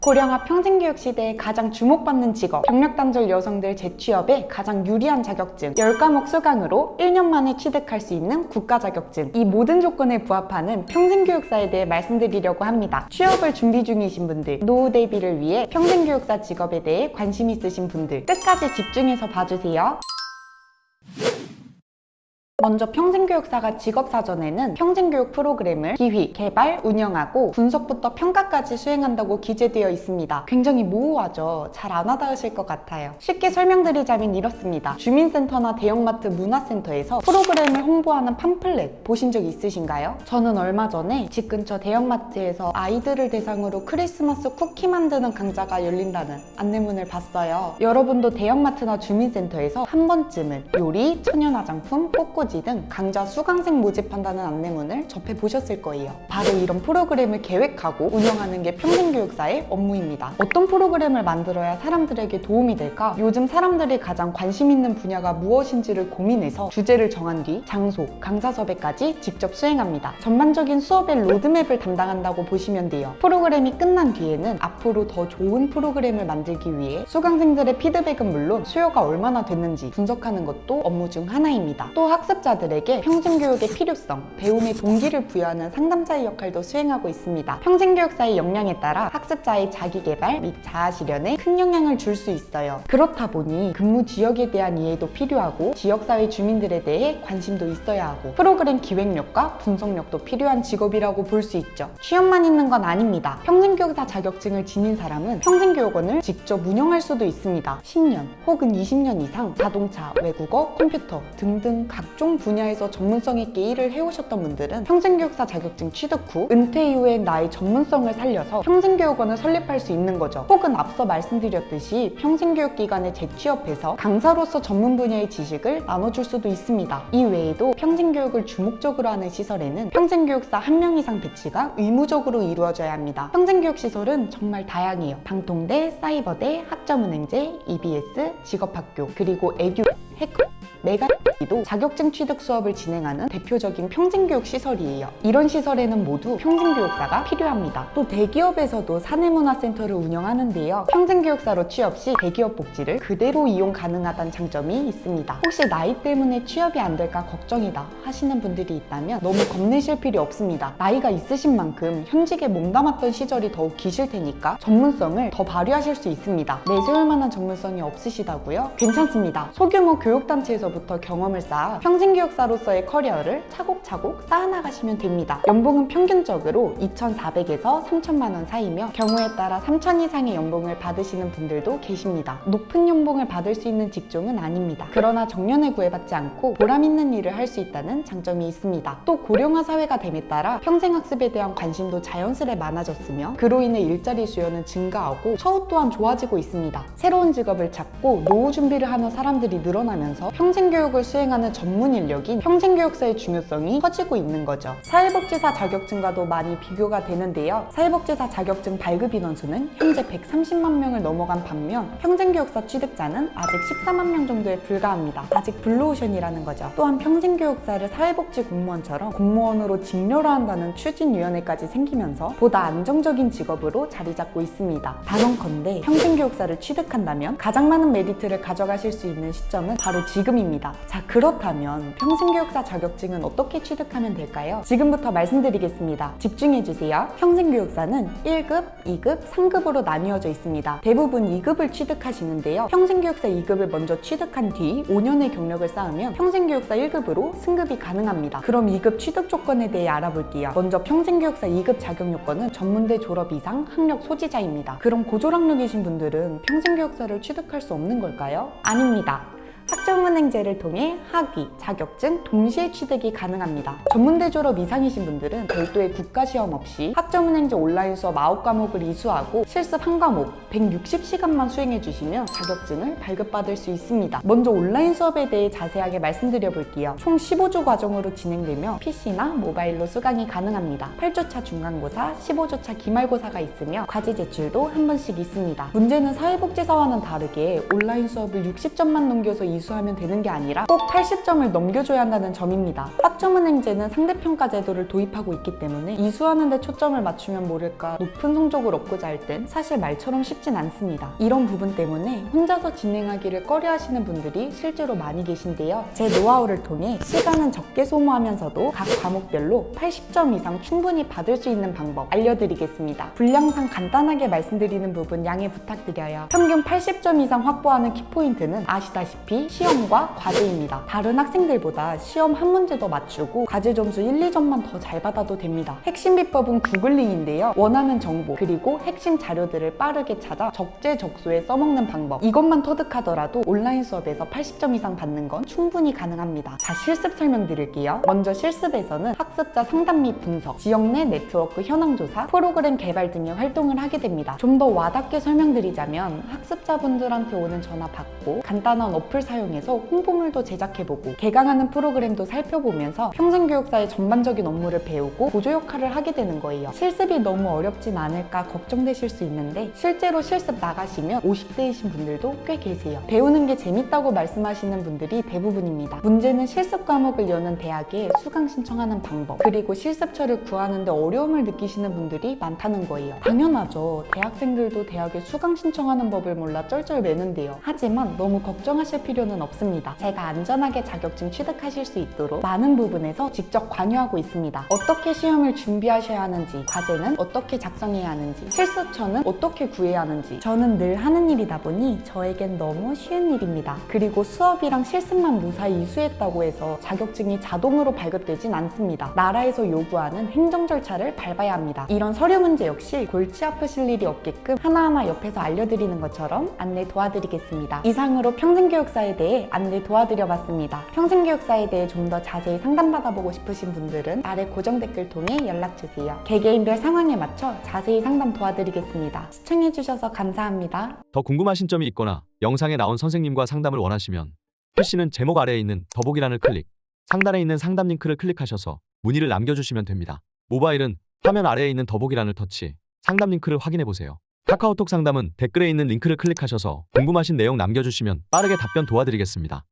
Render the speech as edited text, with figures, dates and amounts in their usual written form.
고령화 평생교육 시대에 가장 주목받는 직업, 경력단절 여성들 재취업에 가장 유리한 자격증, 10과목 수강으로 1년 만에 취득할 수 있는 국가 자격증, 이 모든 조건에 부합하는 평생교육사에 대해 말씀드리려고 합니다. 취업을 준비 중이신 분들, 노후 대비를 위해 평생교육사 직업에 대해 관심 있으신 분들 끝까지 집중해서 봐주세요. 먼저 평생교육사가 직업사전에는 평생교육 프로그램을 기획, 개발, 운영하고 분석부터 평가까지 수행한다고 기재되어 있습니다. 굉장히 모호하죠? 잘 안 와닿으실 것 같아요. 쉽게 설명드리자면 이렇습니다. 주민센터나 대형마트 문화센터에서 프로그램을 홍보하는 팜플렛 보신 적 있으신가요? 저는 얼마 전에 집 근처 대형마트에서 아이들을 대상으로 크리스마스 쿠키 만드는 강좌가 열린다는 안내문을 봤어요. 여러분도 대형마트나 주민센터에서 한 번쯤은 요리, 천연화장품, 꽃꽂이 등 강좌 수강생 모집한다는 안내문을 접해보셨을 거예요. 바로 이런 프로그램을 계획하고 운영하는 게 평생교육사의 업무입니다. 어떤 프로그램을 만들어야 사람들에게 도움이 될까? 요즘 사람들이 가장 관심 있는 분야가 무엇인지를 고민해서 주제를 정한 뒤 장소, 강사 섭외까지 직접 수행합니다. 전반적인 수업의 로드맵을 담당한다고 보시면 돼요. 프로그램이 끝난 뒤에는 앞으로 더 좋은 프로그램을 만들기 위해 수강생들의 피드백은 물론 수요가 얼마나 됐는지 분석하는 것도 업무 중 하나입니다. 또 학습자들에게 평생교육의 필요성, 배움의 동기를 부여하는 상담자의 역할도 수행하고 있습니다. 평생교육사의 역량에 따라 학습자의 자기개발 및 자아실현에 큰 영향을 줄 수 있어요. 그렇다 보니 근무 지역에 대한 이해도 필요하고 지역사회 주민들에 대해 관심도 있어야 하고 프로그램 기획력과 분석력도 필요한 직업이라고 볼 수 있죠. 취업만 있는 건 아닙니다. 평생교육사 자격증을 지닌 사람은 평생교육원을 직접 운영할 수도 있습니다. 10년 혹은 20년 이상 자동차, 외국어, 컴퓨터 등등 각종 분야에서 전문성 있게 일을 해오셨던 분들은 평생교육사 자격증 취득 후 은퇴 이후에 나의 전문성을 살려서 평생교육원을 설립할 수 있는 거죠. 혹은 앞서 말씀드렸듯이 평생교육기관에 재취업해서 강사로서 전문 분야의 지식을 나눠줄 수도 있습니다. 이 외에도 평생교육을 주목적으로 하는 시설에는 평생교육사 1명 이상 배치가 의무적으로 이루어져야 합니다. 평생교육시설은 정말 다양해요. 방통대, 사이버대, 학점은행제, EBS, 직업학교, 그리고 애교, 해커, 메가도 자격증 취득 수업을 진행하는 대표적인 평생교육 시설이에요. 이런 시설에는 모두 평생교육사가 필요합니다. 또 대기업에서도 사내문화센터를 운영하는데요. 평생교육사로 취업 시 대기업 복지를 그대로 이용 가능하다는 장점이 있습니다. 혹시 나이 때문에 취업이 안 될까 걱정이다 하시는 분들이 있다면 너무 겁내실 필요 없습니다. 나이가 있으신 만큼 현직에 몸담았던 시절이 더욱 기실 테니까 전문성을 더 발휘하실 수 있습니다. 내세울 만한 전문성이 없으시다고요? 괜찮습니다. 소규모 교육단체에서 부터 경험을 쌓아 평생교육사로서의 커리어를 차곡차곡 쌓아나가시면 됩니다. 연봉은 평균적으로 2,400에서 3,000만 원 사이며 경우에 따라 3,000 이상의 연봉을 받으시는 분들도 계십니다. 높은 연봉을 받을 수 있는 직종은 아닙니다. 그러나 정년에 구애받지 않고 보람 있는 일을 할 수 있다는 장점이 있습니다. 또 고령화 사회가 됨에 따라 평생학습에 대한 관심도 자연스레 많아졌으며 그로 인해 일자리 수요는 증가하고 처우 또한 좋아지고 있습니다. 새로운 직업을 찾고 노후 준비를 하는 사람들이 늘어나면서 평생교육을 수행하는 전문 인력인 평생교육사의 중요성이 커지고 있는 거죠. 사회복지사 자격증과도 많이 비교가 되는데요. 사회복지사 자격증 발급 인원수는 현재 130만 명을 넘어간 반면 평생교육사 취득자는 아직 14만 명 정도에 불과합니다. 아직 블루오션이라는 거죠. 또한 평생교육사를 사회복지 공무원처럼 공무원으로 직렬화 한다는 추진위원회까지 생기면서 보다 안정적인 직업으로 자리 잡고 있습니다. 단언컨대 평생교육사를 취득한다면 가장 많은 메리트를 가져가실 수 있는 시점은 바로 지금입니다. 자, 그렇다면 평생교육사 자격증은 어떻게 취득하면 될까요? 지금부터 말씀드리겠습니다. 집중해주세요. 평생교육사는 1급, 2급, 3급으로 나뉘어져 있습니다. 대부분 2급을 취득하시는데요. 평생교육사 2급을 먼저 취득한 뒤 5년의 경력을 쌓으면 평생교육사 1급으로 승급이 가능합니다. 그럼 2급 취득 조건에 대해 알아볼게요. 먼저 평생교육사 2급 자격 요건은 전문대 졸업 이상 학력 소지자입니다. 그럼 고졸학력이신 분들은 평생교육사를 취득할 수 없는 걸까요? 아닙니다. 학점은행제를 통해 학위, 자격증 동시에 취득이 가능합니다. 전문대 졸업 이상이신 분들은 별도의 국가시험 없이 학점은행제 온라인 수업 9과목을 이수하고 실습 1과목 160시간만 수행해주시면 자격증을 발급받을 수 있습니다. 먼저 온라인 수업에 대해 자세하게 말씀드려 볼게요. 총 15주 과정으로 진행되며 PC나 모바일로 수강이 가능합니다. 8주차 중간고사, 15주차 기말고사가 있으며 과제 제출도 한 번씩 있습니다. 문제는 사회복지사와는 다르게 온라인 수업을 60점만 넘겨서 이수하면 되는 게 아니라 꼭 80점을 넘겨줘야 한다는 점입니다. 학점은행제는 상대평가 제도를 도입하고 있기 때문에 이수하는 데 초점을 맞추면 모를까 높은 성적을 얻고자 할 땐 사실 말처럼 쉽진 않습니다. 이런 부분 때문에 혼자서 진행하기를 꺼려하시는 분들이 실제로 많이 계신데요. 제 노하우를 통해 시간은 적게 소모하면서도 각 과목별로 80점 이상 충분히 받을 수 있는 방법 알려드리겠습니다. 분량상 간단하게 말씀드리는 부분 양해 부탁드려요. 평균 80점 이상 확보하는 키포인트는 아시다시피 시험과 과제입니다. 다른 학생들보다 시험 한 문제 더 맞추고 과제 점수 1, 2점만 더 잘 받아도 됩니다. 핵심 비법은 구글링인데요. 원하는 정보 그리고 핵심 자료들을 빠르게 찾아 적재적소에 써먹는 방법. 이것만 터득하더라도 온라인 수업에서 80점 이상 받는 건 충분히 가능합니다. 자, 실습 설명드릴게요. 먼저 실습에서는 학습자 상담 및 분석, 지역 내 네트워크 현황 조사, 프로그램 개발 등의 활동을 하게 됩니다. 좀 더 와닿게 설명드리자면 학습자분들한테 오는 전화 받고 간단한 어플 사용해서 홍보물도 제작해보고 개강하는 프로그램도 살펴보면서 평생교육사의 전반적인 업무를 배우고 보조 역할을 하게 되는 거예요. 실습이 너무 어렵진 않을까 걱정되실 수 있는데 실제로 실습 나가시면 50대이신 분들도 꽤 계세요. 배우는 게 재밌다고 말씀하시는 분들이 대부분입니다. 문제는 실습 과목을 여는 대학에 수강 신청하는 방법 그리고 실습처를 구하는데 어려움을 느끼시는 분들이 많다는 거예요. 당연하죠. 대학생들도 대학에 수강 신청하는 법을 몰라 쩔쩔매는데요. 하지만 너무 걱정하실 필요는 없습니다. 제가 안전하게 자격증 취득하실 수 있도록 많은 부분에서 직접 관여하고 있습니다. 어떻게 시험을 준비하셔야 하는지, 과제는 어떻게 작성해야 하는지, 실습처는 어떻게 구해야 하는지 저는 늘 하는 일이다 보니 저에겐 너무 쉬운 일입니다. 그리고 수업이랑 실습만 무사히 이수했다고 해서 자격증이 자동으로 발급되진 않습니다. 나라에서 요구하는 행정 절차를 밟아야 합니다. 이런 서류 문제 역시 골치 아프실 일이 없게끔 하나하나 옆에서 알려드리는 것처럼 안내 도와드리겠습니다. 이상으로 평생교육사에 대해 안내 도와드려봤습니다. 평생교육사에 대해 좀 더 자세히 상담받아보고 싶으신 분들은 아래 고정 댓글 통해 연락주세요. 개개인별 상황에 맞춰 자세히 상담 도와드리겠습니다. 시청해주셔서 감사합니다. 더 궁금하신 점이 있거나 영상에 나온 선생님과 상담을 원하시면 PC는 제목 아래에 있는 더보기란을 클릭, 상단에 있는 상담 링크를 클릭하셔서 문의를 남겨주시면 됩니다. 모바일은 화면 아래에 있는 더보기란을 터치, 상담 링크를 확인해보세요. 카카오톡 상담은 댓글에 있는 링크를 클릭하셔서 궁금하신 내용 남겨주시면 빠르게 답변 도와드리겠습니다.